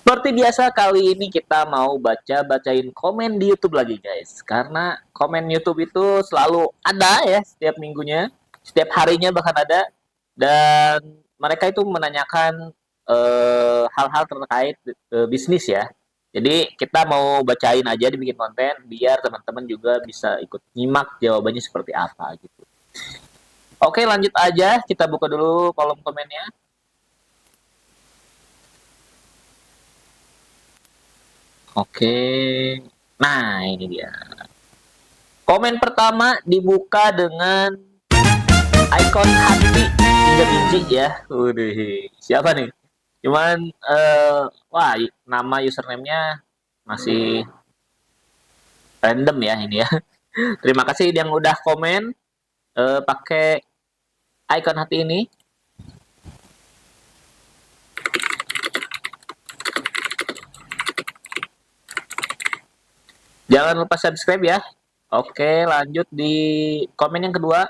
Seperti biasa kali ini kita mau bacain komen di YouTube lagi guys. Karena komen YouTube itu selalu ada ya setiap minggunya, setiap harinya bahkan ada. Dan mereka itu menanyakan hal-hal terkait bisnis ya. Jadi kita mau bacain aja dibikin konten biar teman-teman juga bisa ikut nyimak jawabannya seperti apa gitu. Oke lanjut aja, kita buka dulu kolom komennya. Oke, nah ini dia. Komen pertama dibuka dengan icon hati 3 biji ya. Udah, siapa nih? Cuman wah nama username-nya masih random ya ini ya. Terima kasih yang udah komen pakai icon hati ini. Jangan lupa subscribe ya. Oke, lanjut di komen yang kedua.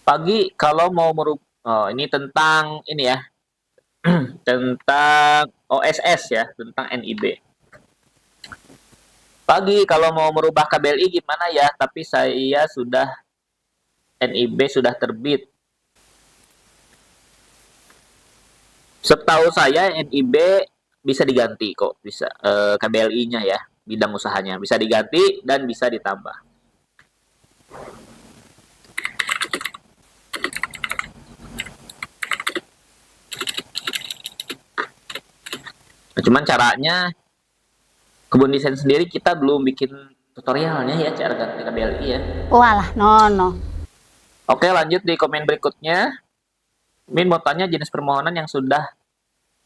Pagi kalau mau ini tentang ini ya. Tentang OSS ya, tentang NIB. Pagi kalau mau merubah KBLI gimana ya? Tapi saya sudah NIB sudah terbit. Setahu saya NIB bisa diganti kok, bisa KBLI-nya ya, bidang usahanya bisa diganti dan bisa ditambah. Nah, cuman caranya kebun desain sendiri kita belum bikin tutorialnya ya cara ganti KBLI ya. Walah, no. Oke, lanjut di komen berikutnya. Min mau tanya jenis permohonan yang sudah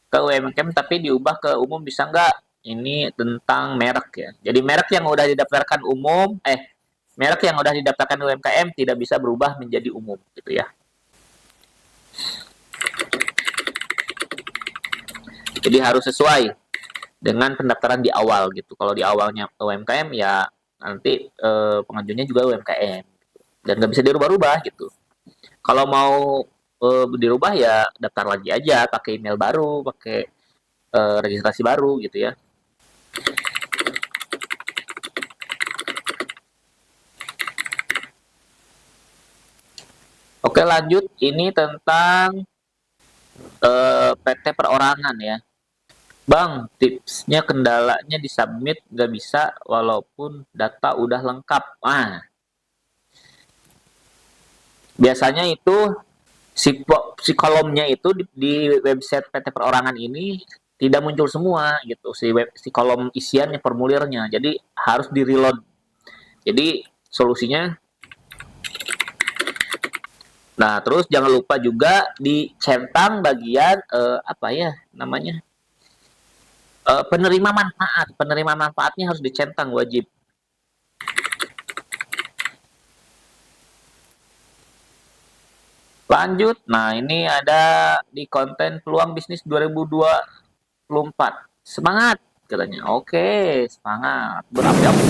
ke UMKM tapi diubah ke umum bisa nggak? Ini tentang merek ya. Jadi merek yang udah didaftarkan umum, merek yang udah didaftarkan UMKM tidak bisa berubah menjadi umum gitu ya. Jadi harus sesuai dengan pendaftaran di awal gitu. Kalau di awalnya UMKM ya nanti pengajuannya juga UMKM dan nggak bisa dirubah-rubah gitu. Kalau mau dirubah ya daftar lagi aja pakai email baru, pakai registrasi baru gitu ya. Oke lanjut, ini tentang PT perorangan ya. Bang, tipsnya kendalanya di submit nggak bisa walaupun data udah lengkap. Biasanya itu si kolomnya itu di website PT Perorangan ini tidak muncul semua gitu si kolom isiannya formulirnya. Jadi harus di reload. Jadi solusinya nah, terus jangan lupa juga dicentang bagian apa ya namanya? Penerima manfaat. Penerima manfaatnya harus dicentang wajib. Lanjut. Nah, ini ada di konten peluang bisnis 2024. Semangat katanya. Oke, semangat. Berapi-api.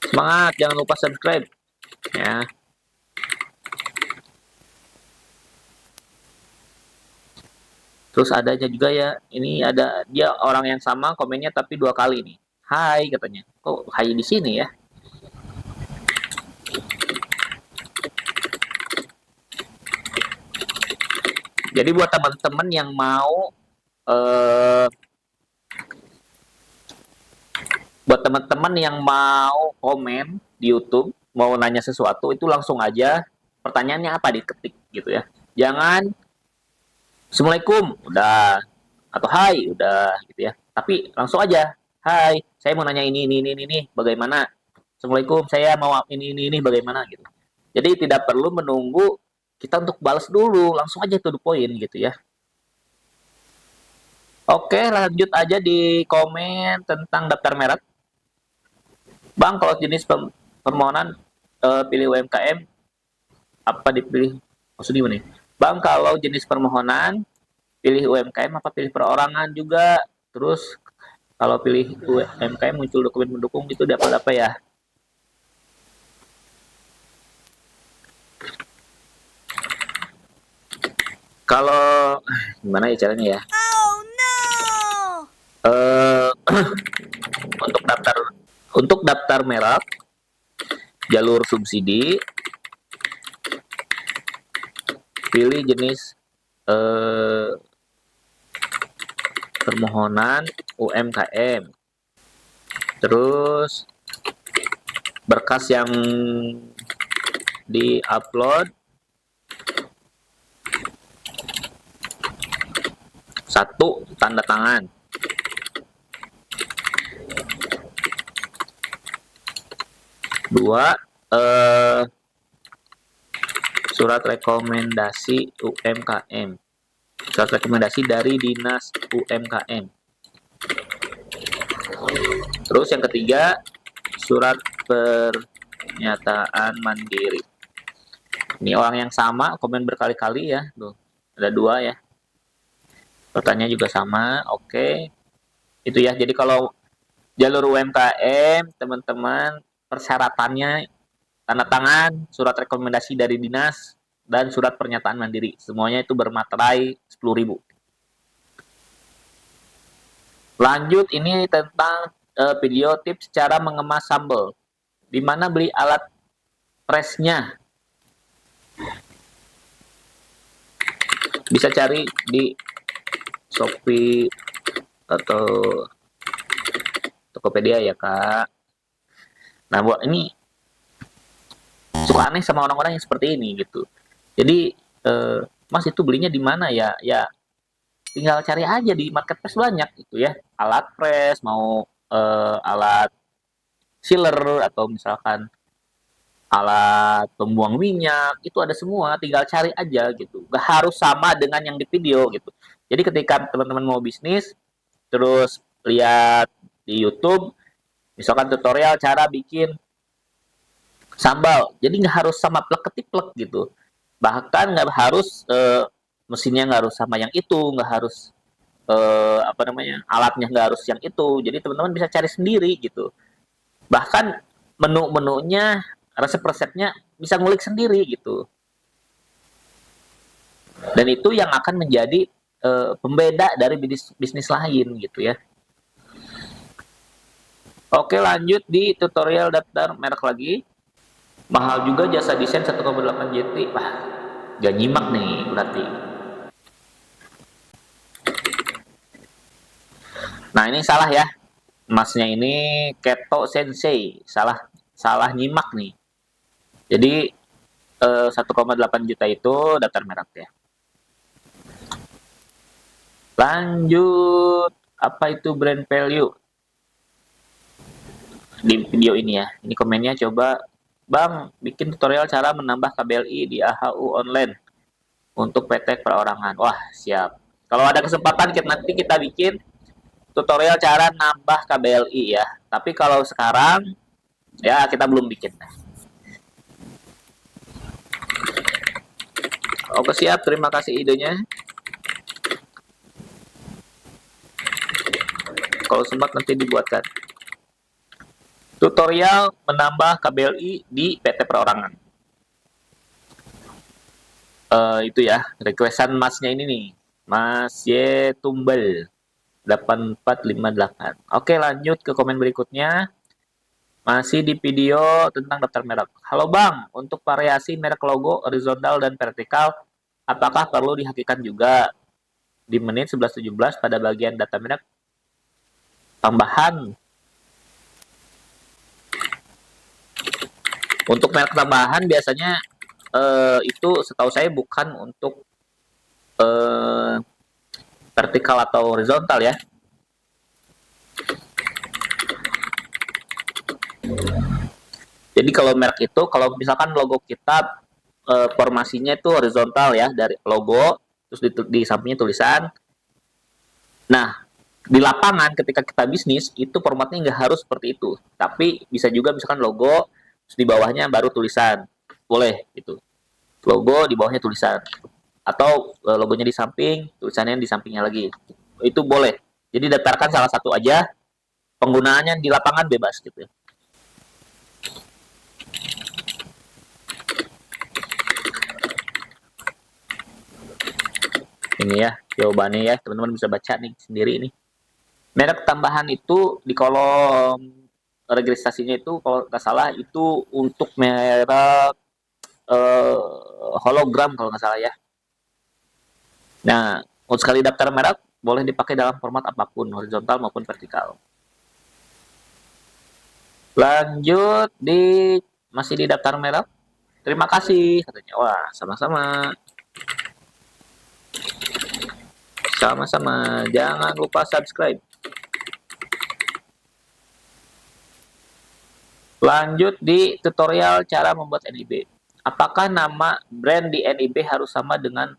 Semangat, jangan lupa subscribe ya. Terus adanya juga ya, ini ada dia orang yang sama komennya tapi 2 kali nih. Hai katanya. Kok hai di sini ya? Jadi buat teman-teman yang mau komen di YouTube, mau nanya sesuatu itu langsung aja pertanyaannya apa diketik gitu ya. Jangan Assalamualaikum udah atau hai udah gitu ya. Tapi langsung aja, hai, saya mau nanya ini bagaimana? Assalamualaikum, saya mau ini bagaimana gitu. Jadi tidak perlu menunggu kita untuk balas dulu, langsung aja to the point gitu ya. Oke, lanjut aja di komen tentang daftar merek. Bang, kalau jenis permohonan pilih UMKM apa dipilih? Maksudnya gimana nih? Bang, kalau jenis permohonan pilih UMKM apa pilih perorangan juga? Terus kalau pilih UMKM muncul dokumen mendukung itu dapat apa ya? Kalau gimana ya caranya ya? Oh no. Eh untuk daftar merek, jalur subsidi, pilih jenis permohonan UMKM, terus berkas yang di-upload, satu, tanda tangan, dua, surat rekomendasi UMKM, surat rekomendasi dari dinas UMKM. Terus yang ketiga, surat pernyataan mandiri. Ini orang yang sama, komen berkali-kali ya, tuh ada dua ya. Pertanyaan juga sama, oke. Itu ya. Jadi kalau jalur UMKM, teman-teman persyaratannya tanda tangan, surat rekomendasi dari dinas, dan surat pernyataan mandiri. Semuanya itu bermaterai 10.000. Lanjut, ini tentang video tips cara mengemas sambal. Di mana beli alat presnya? Bisa cari di Shopee atau Tokopedia ya kak. Nah buat ini suka aneh sama orang-orang yang seperti ini gitu. Jadi Mas itu belinya di mana ya? Ya tinggal cari aja di marketplace banyak gitu ya. Alat press, mau alat sealer atau misalkan alat pembuang minyak, itu ada semua, tinggal cari aja gitu. Gak harus sama dengan yang di video gitu. Jadi ketika teman-teman mau bisnis, terus lihat di YouTube, misalkan tutorial cara bikin sambal, jadi nggak harus sama plek ketiplek gitu. Bahkan nggak harus mesinnya nggak harus sama yang itu, nggak harus apa namanya alatnya nggak harus yang itu. Jadi teman-teman bisa cari sendiri gitu. Bahkan menu-menunya, resep-resepnya bisa ngulik sendiri gitu. Dan itu yang akan menjadi pembeda dari bisnis bisnis lain gitu ya. Oke, lanjut di tutorial daftar merek lagi. Mahal juga jasa desain 1,8 JT. Wah, gak nyimak nih berarti. Nah, ini salah ya. Masnya ini Keto Sensei. Salah nyimak nih. Jadi 1,8 juta itu daftar merek ya. Lanjut, apa itu brand value? Di video ini ya. Ini komennya coba, Bang, bikin tutorial cara menambah KBLI di AHU online untuk PT perorangan. Wah, siap. Kalau ada kesempatan nanti kita bikin tutorial cara nambah KBLI ya. Tapi kalau sekarang ya kita belum bikin. Oke, siap. Terima kasih idenya. Kalau sempat nanti dibuatkan tutorial menambah KBLI di PT perorangan. Itu ya, requestan masnya ini nih, Mas Y Tumbel 8458. Oke, lanjut ke komen berikutnya. Masih di video tentang daftar merek. Halo Bang, untuk variasi merek logo horizontal dan vertikal, apakah perlu dihakikan juga? Di menit 11.17 pada bagian data merek tambahan. Untuk merek tambahan biasanya itu setahu saya bukan untuk vertikal atau horizontal ya. Jadi kalau merek itu, kalau misalkan logo kita formasinya itu horizontal ya, dari logo, terus di sampingnya tulisan. Nah, di lapangan ketika kita bisnis, itu formatnya nggak harus seperti itu. Tapi bisa juga misalkan logo, terus di bawahnya baru tulisan. Boleh gitu. Logo, di bawahnya tulisan. Atau logonya di samping, tulisannya di sampingnya lagi. Itu boleh. Jadi daftarkan salah satu aja, penggunaannya di lapangan bebas gitu. Ini ya jawabannya ya, teman-teman bisa baca nih sendiri nih. Merek tambahan itu di kolom registrasinya itu kalau nggak salah itu untuk merek hologram kalau nggak salah ya. Nah, untuk sekali daftar merek boleh dipakai dalam format apapun, horizontal maupun vertikal. Lanjut masih di daftar merek. Terima kasih katanya. Wah, sama-sama. Sama-sama. Jangan lupa subscribe. Lanjut di tutorial cara membuat NIB. Apakah nama brand di NIB harus sama dengan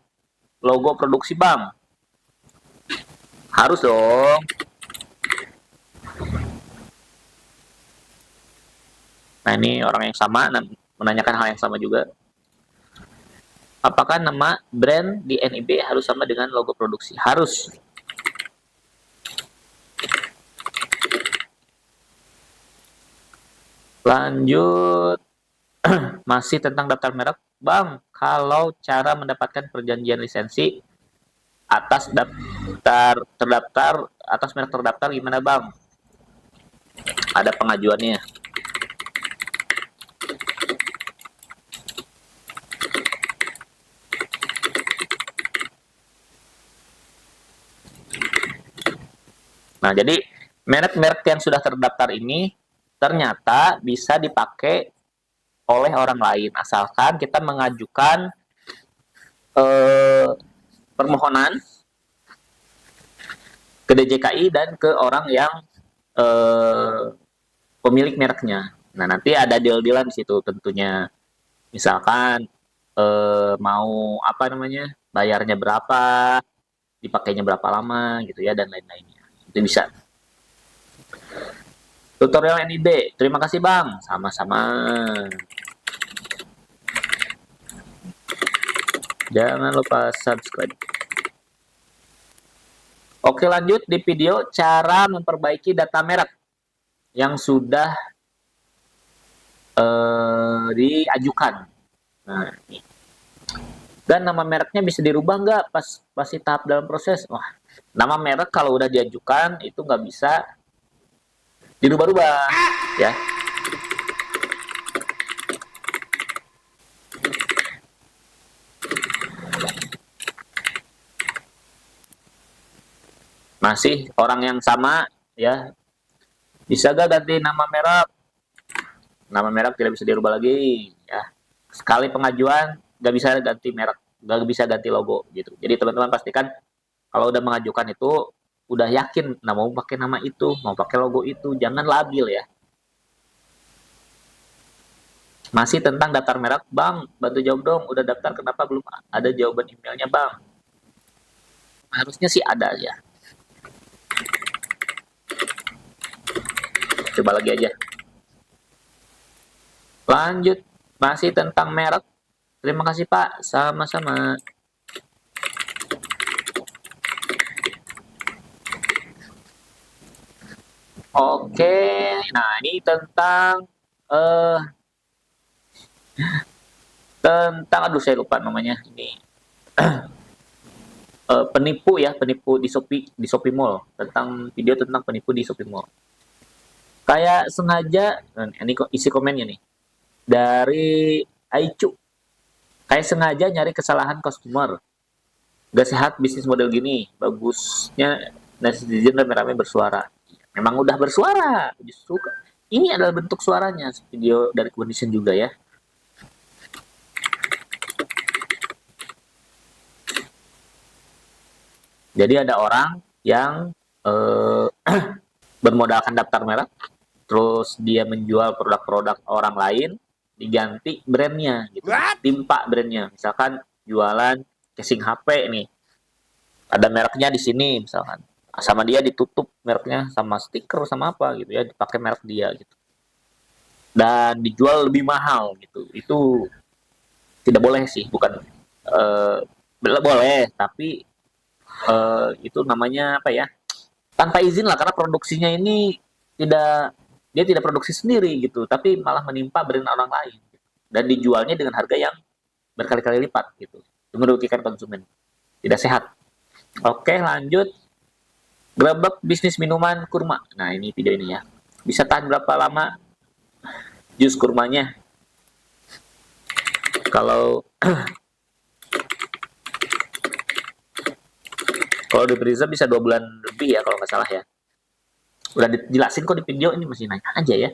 logo produksi bank? Harus dong. Nah, ini orang yang sama menanyakan hal yang sama juga. Apakah nama brand di NIB harus sama dengan logo produksi? Harus. Lanjut. Masih tentang daftar merek. Bang, kalau cara mendapatkan perjanjian lisensi atas merek terdaftar gimana, Bang? Ada pengajuannya. Nah, jadi merek-merek yang sudah terdaftar ini ternyata bisa dipakai oleh orang lain asalkan kita mengajukan permohonan ke DJKI dan ke orang yang pemilik mereknya. Nah, nanti ada deal-dealan di situ tentunya. Misalkan mau apa namanya? Bayarnya berapa, dipakainya berapa lama gitu ya dan lain-lainnya. Itu bisa. Tutorial NIB. Terima kasih, Bang. Sama-sama. Jangan lupa subscribe. Oke, lanjut di video cara memperbaiki data merek yang sudah diajukan. Nah, ini. Dan nama mereknya bisa dirubah nggak pas masih tahap dalam proses? Wah, nama merek kalau udah diajukan itu nggak bisa dirubah-rubah, ya. Masih orang yang sama, ya. Bisa nggak ganti nama merek? Nama merek tidak bisa dirubah lagi, ya. Sekali pengajuan nggak bisa ganti merek, nggak bisa ganti logo gitu. Jadi teman-teman pastikan kalau udah mengajukan itu udah yakin nah mau pakai nama itu, mau pakai logo itu, jangan labil ya. Masih tentang daftar merek, Bang, bantu jawab dong, udah daftar kenapa belum ada jawaban emailnya, Bang? Harusnya sih ada ya. Coba lagi aja. Lanjut, masih tentang merek. Terima kasih, Pak. Sama-sama. Oke, nah ini tentang aduh saya lupa namanya ini. Penipu ya, penipu di Shopee Mall, tentang video tentang penipu di Shopee Mall. Kayak sengaja, ini isi komennya nih dari Aicu. Kayak sengaja nyari kesalahan customer. Gak sehat bisnis model gini. Bagusnya netizen rame-rame bersuara. Memang udah bersuara. Justru ini adalah bentuk suaranya. Video dari Condition juga ya. Jadi ada orang yang bermodalkan daftar merek, terus dia menjual produk-produk orang lain, diganti brandnya gitu, timpa brandnya. Misalkan jualan casing HP nih, ada mereknya di sini misalkan, sama dia ditutup mereknya sama stiker sama apa gitu ya, dipakai merek dia gitu, dan dijual lebih mahal gitu. Itu tidak boleh sih, bukan boleh, tapi itu namanya apa ya? Tanpa izin lah, karena produksinya ini dia tidak produksi sendiri gitu, tapi malah menimpa brand orang lain dan dijualnya dengan harga yang berkali-kali lipat gitu. Itu merugikan konsumen. Tidak sehat. Oke, lanjut. Grebek bisnis minuman kurma. Nah, ini video ini ya. Bisa tahan berapa lama jus kurmanya? Kalau kalau di freezer bisa 2 bulan lebih ya kalau nggak salah ya. Udah dijelasin kok di video, ini masih nanya aja ya.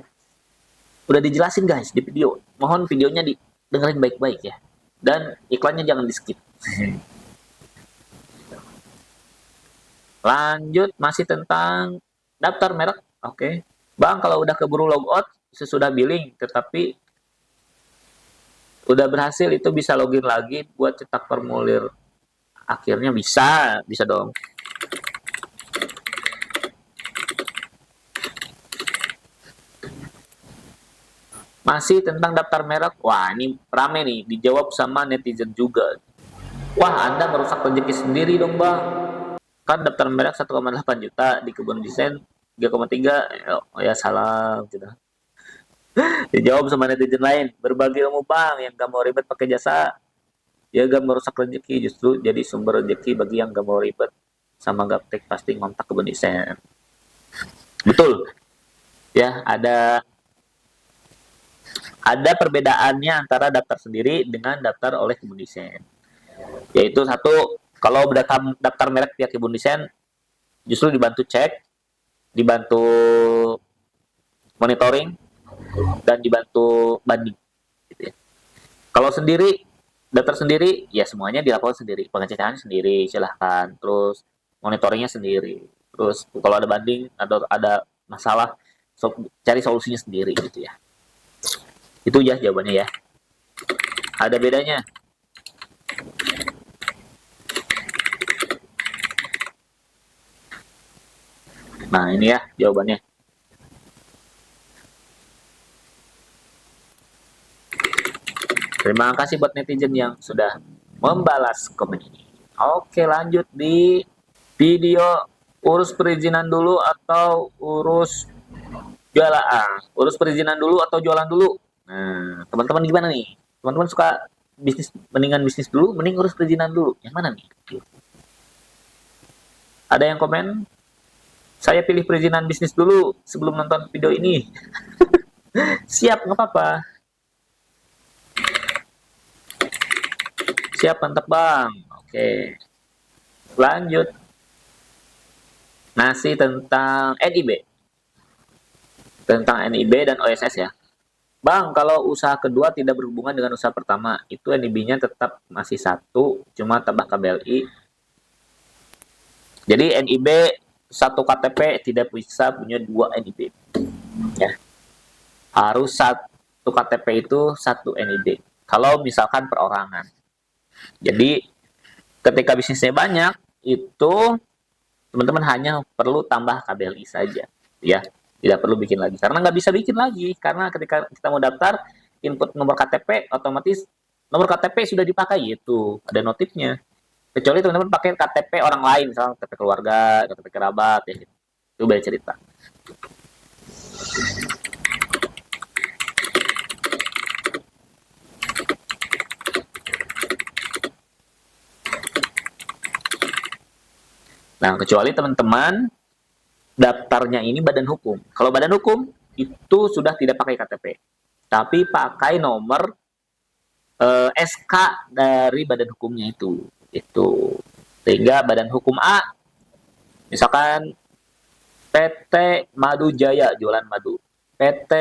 Udah dijelasin guys di video. Mohon videonya dengerin baik-baik ya. Dan iklannya jangan di skip. Lanjut, masih tentang daftar merek. Oke. Bang, kalau udah keburu logout sesudah billing, tetapi udah berhasil, itu bisa login lagi buat cetak formulir akhirnya? Bisa dong. Masih tentang daftar merek. Wah, ini rame nih, dijawab sama netizen juga. Wah, Anda merusak rezeki sendiri dong, Bang. Kan daftar merek 1,8 juta, di kebun desain 3,3. Oh ya, salah gitu. Dijawab sama netizen lain, berbagi ilmu Bang, yang gak mau ribet pakai jasa. Ya gak merusak rezeki, justru jadi sumber rezeki bagi yang gak mau ribet. Sama gaptek pasti ngontak kebun desain. Betul. Ya, ada perbedaannya antara daftar sendiri dengan daftar oleh kebun desain. Yaitu satu, kalau daftar merek pihak kebun desain justru dibantu cek, dibantu monitoring, dan dibantu banding. Gitu ya. Kalau sendiri, daftar sendiri, ya semuanya dilakukan sendiri. Pengecekan sendiri, silahkan. Terus monitoringnya sendiri. Terus kalau ada banding atau ada masalah, cari solusinya sendiri gitu ya. Itu ya jawabannya ya. Ada bedanya. Nah, ini ya jawabannya. Terima kasih buat netizen yang sudah membalas komen ini. Oke, lanjut di video urus perizinan dulu atau urus jualan. Urus perizinan dulu atau jualan dulu. Nah, teman-teman gimana nih? Teman-teman suka mendingan bisnis dulu, mending urus perizinan dulu. Yang mana nih? Ada yang komen? Saya pilih perizinan bisnis dulu sebelum nonton video ini. Siap, nggak apa-apa. Siap, mantap Bang. Oke. Lanjut. Nasi tentang NIB. Tentang NIB dan OSS ya. Bang, kalau usaha kedua tidak berhubungan dengan usaha pertama, itu NIB-nya tetap masih satu, cuma tambah KBLI. Jadi NIB satu KTP tidak bisa punya 2 NIB. Ya. Harus satu KTP itu satu NIB. Kalau misalkan perorangan. Jadi ketika bisnisnya banyak, itu teman-teman hanya perlu tambah KBLI saja, ya. Tidak perlu bikin lagi, karena nggak bisa bikin lagi, karena ketika kita mau daftar, input nomor KTP, otomatis nomor KTP sudah dipakai, itu ada notifnya. Kecuali teman-teman pakai KTP orang lain, misalnya KTP keluarga, KTP kerabat, ya gitu. Itu beda cerita. Nah, kecuali teman-teman daftarnya ini badan hukum. Kalau badan hukum itu sudah tidak pakai KTP, tapi pakai nomor SK dari badan hukumnya itu. Sehingga badan hukum A, misalkan PT Madu Jaya jualan madu, PT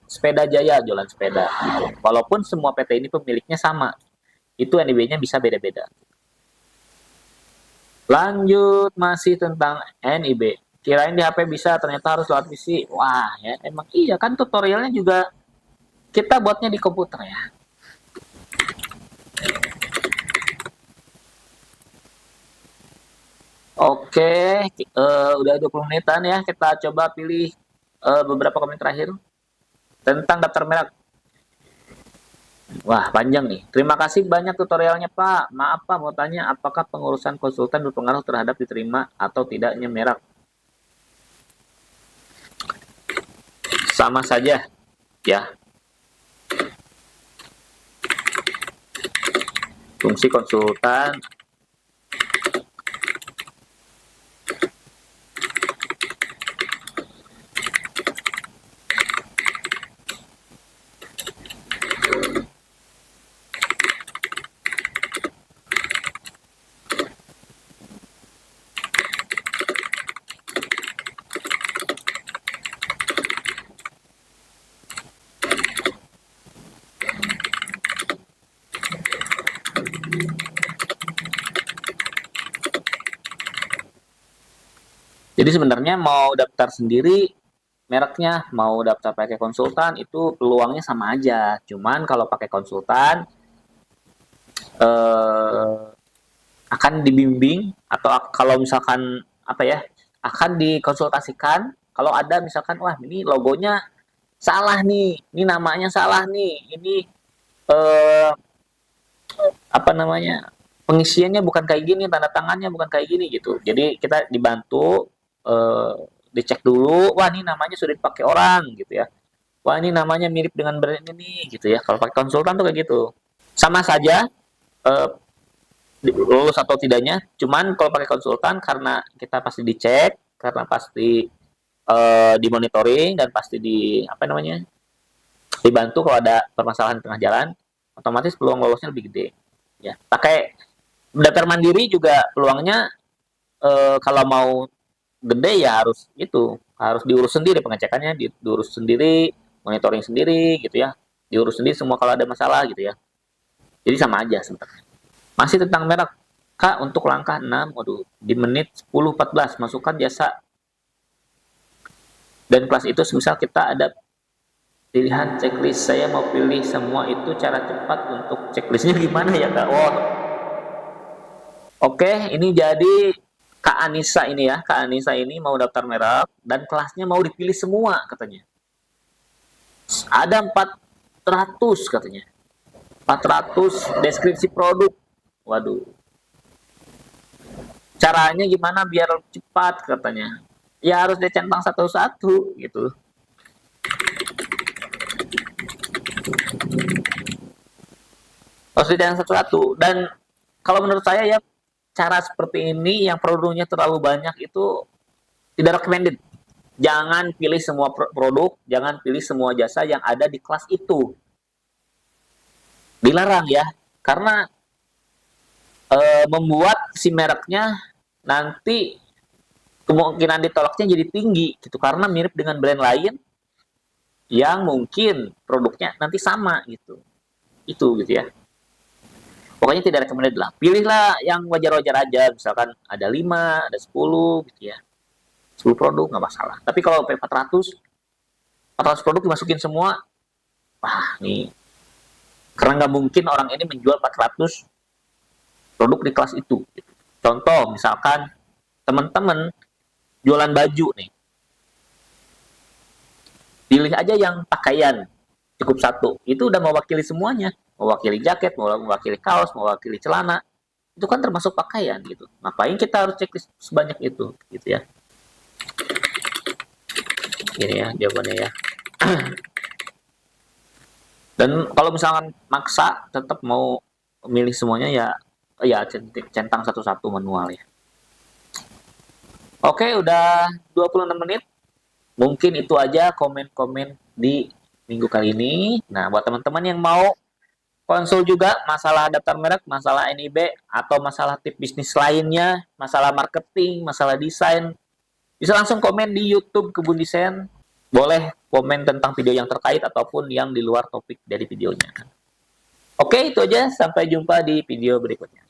Sepeda Jaya jualan sepeda. Gitu. Walaupun semua PT ini pemiliknya sama, itu NIB-nya bisa beda-beda. Lanjut, masih tentang NIB. Kirain di HP bisa, ternyata harus lewat PC. Wah, ya emang iya kan, tutorialnya juga kita buatnya di komputer ya. Oke, udah 20 menitan ya. Kita coba pilih beberapa komen terakhir tentang daftar merek. Wah, panjang nih. Terima kasih banyak tutorialnya, Pak. Maaf, Pak, mau tanya, apakah pengurusan konsultan berpengaruh terhadap diterima atau tidaknya merek? Sama saja, ya. Fungsi konsultan Jadi sebenarnya mau daftar sendiri mereknya, mau daftar pakai konsultan itu peluangnya sama aja. Cuman kalau pakai konsultan eh, akan dibimbing atau kalau misalkan apa ya, akan dikonsultasikan kalau ada misalkan wah ini logonya salah nih, ini namanya salah nih, ini eh, apa namanya, pengisiannya bukan kayak gini, tanda tangannya bukan kayak gini gitu. Jadi kita dibantu eh, dicek dulu, wah ini namanya sudah dipakai orang gitu ya. Wah ini namanya mirip dengan brand ini gitu ya. Kalau pakai konsultan tuh kayak gitu. Sama saja eh, lulus atau tidaknya. Cuman kalau pakai konsultan karena kita pasti dicek, karena pasti dimonitoring dan pasti di apa namanya dibantu kalau ada permasalahan di tengah jalan, otomatis peluang lolosnya lebih gede. Ya, pakai daftar mandiri juga peluangnya kalau mau gede ya harus itu harus diurus sendiri pengecekannya diurus sendiri, monitoring sendiri gitu ya, diurus sendiri semua kalau ada masalah gitu ya. Jadi sama aja sebenarnya. Masih tentang merek, Kak, untuk langkah 6, waduh, di menit 10-14 masukkan jasa dan kelas itu semisal kita ada pilihan checklist, saya mau pilih semua itu cara cepat untuk checklistnya gimana ya Kak? Oh, oke, ini jadi Kak Anissa ini ya, Kak Anissa ini mau daftar merek dan kelasnya mau dipilih semua katanya. Ada 400 katanya. 400 deskripsi produk. Waduh. Caranya gimana biar cepat katanya. Ya harus dicentang satu-satu gitu. Harus dicentang satu-satu dan kalau menurut saya ya cara seperti ini yang produknya terlalu banyak itu tidak recommended. Jangan pilih semua produk, jangan pilih semua jasa yang ada di kelas itu. Dilarang ya, karena membuat si mereknya nanti kemungkinan ditolaknya jadi tinggi gitu karena mirip dengan brand lain yang mungkin produknya nanti sama gitu. Itu gitu ya. Pokoknya tidak recommended lah. Pilihlah yang wajar-wajar aja, misalkan ada 5, ada 10 gitu ya. 10 produk nggak masalah. Tapi kalau 400 produk dimasukin semua, wah nih karena nggak mungkin orang ini menjual 400 produk di kelas itu. Contoh misalkan teman-teman jualan baju nih, pilih aja yang pakaian cukup satu, itu udah mewakili semuanya, mewakili jaket, mewakili kaos, mewakili celana, itu kan termasuk pakaian gitu. Ngapain kita harus cek sebanyak itu gitu ya. Ini ya jawabannya ya. Dan kalau misalkan maksa tetap mau milih semuanya ya ya centang satu-satu manual ya. Oke, udah 26 menit. Mungkin itu aja komen-komen di minggu kali ini. Nah, buat teman-teman yang mau konsul juga masalah daftar merek, masalah NIB, atau masalah tip bisnis lainnya, masalah marketing, masalah desain, bisa langsung komen di YouTube Kebun Desain. Boleh komen tentang video yang terkait ataupun yang di luar topik dari videonya. Oke, itu aja. Sampai jumpa di video berikutnya.